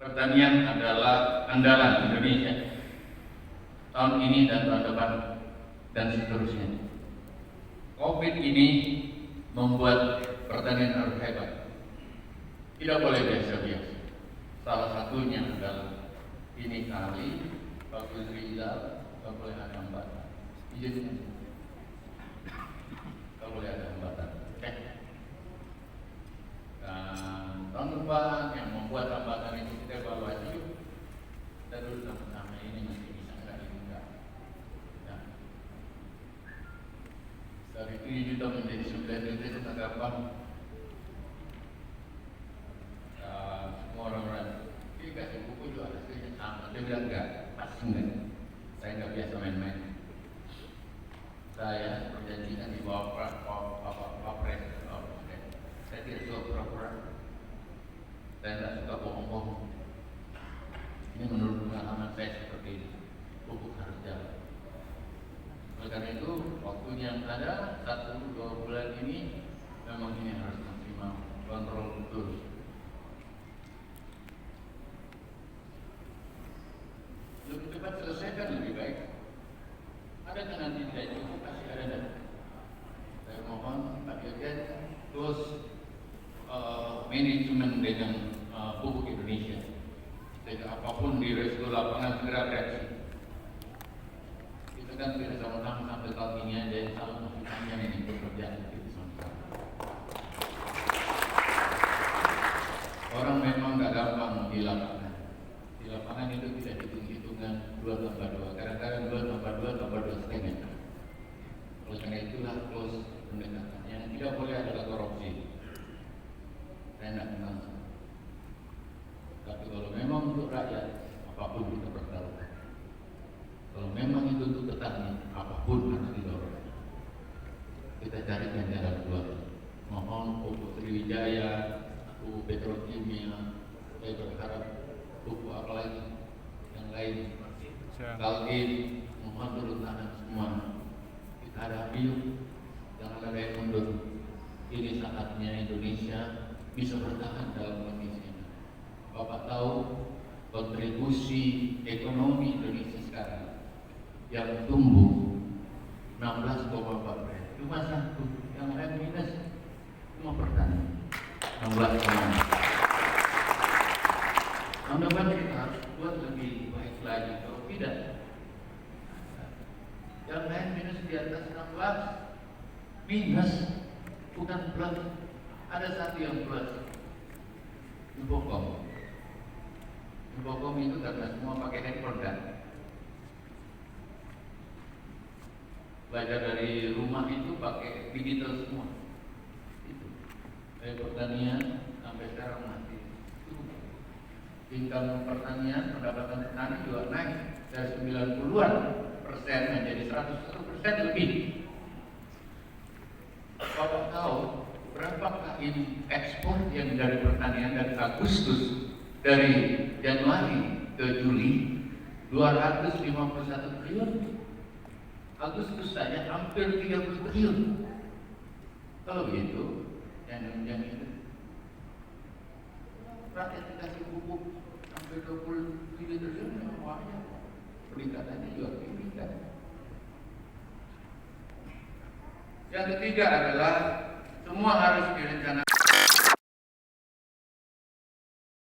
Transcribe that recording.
Pertanian adalah andalan Indonesia tahun ini dan tahun depan dan seterusnya. COVID ini membuat pertanian harus hebat. Tidak boleh biasa-biasa. Salah satunya adalah ini kali Pak Rizal tidak boleh ada hambatan. Izin, tidak boleh ada hambatan. Okay. Dan tahun depan yang membuat hambatan itu kita evaluasi. Kita dulu sama-sama ini masih bisa nggak ini enggak. Ya. Dari 7 juta menjadi 9 juta itu tak gampang. Semua orang-orang ini kasih buku juga hasilnya sama. Dia bilang enggak, pasti enggak. Saya nggak biasa main-main. Saya perjanjian di bawah Wapres. Saya tidak suka pura-pura. Saya tidak suka bohong-bohong. Ini menurut pengalaman saya seperti ini. Pupuk harus jalan. Oleh karena itu, waktunya yang ada 1-2 bulan ini memang ini harus maksimal kontrol betul. Lebih cepat selesaikan lebih baik. Ada nanti tidak cukup pasti ada dan saya mohon Pak Dirjen terus manajemen dengan pupuk Indonesia. Sehingga apapun di resiko lapangan segera reaksi. Kita kan tidak sama-sama sampai tahun ini aja yang sama masih panjang ini pekerjaan kita sama-sama. Orang memang nggak gampang di lapangan. Di lapangan itu tidak hitung-hitungan 2+2. Kadang-kadang 2+2=2,5. Oleh karena itulah close pendekatannya. Tidak boleh ada korupsi. Saya tidak kenal. Tapi kalau memang untuk rakyat, apapun kita pertaruhkan. Kalau memang itu untuk petani, apapun harus didorong. Kita carikan jalan keluar. Mohon pupuk Sriwijaya, pupuk Petrokimia, saya berharap pupuk apa lagi yang lain. Kalkin, mohon turun tangan semua. Kita hadapi yuk, jangan ada yang mundur. Ini saatnya Indonesia bisa bertahan dalam kondisi ini. Bapak tahu kontribusi ekonomi Indonesia sekarang yang tumbuh 16,4%. Cuma satu, yang lain minus. Cuma pertanian 16,4%. Tahun depan kita harus buat lebih baik lagi. Kalau tidak, yang lain minus di atas 16. Minus, bukan plus. Ada satu yang plus. Infokom. Infokom itu karena semua pakai handphone kan. Belajar dari rumah itu pakai digital semua. Itu. Dari pertanian sampai sekarang masih. Income pertanian, pendapatan petani juga naik dari 90% menjadi 101% lebih. Bapak tahu berapakah ini ekspor yang dari pertanian dari Agustus, dari Januari ke Juli 251 triliun. Agustus saja hampir 30 triliun. Kalau begitu, yang itu rakyat dikasih pupuk sampai 27 triliun memang banyak. Peningkatannya juga tinggi. Yang ketiga adalah semua harus direncanakan.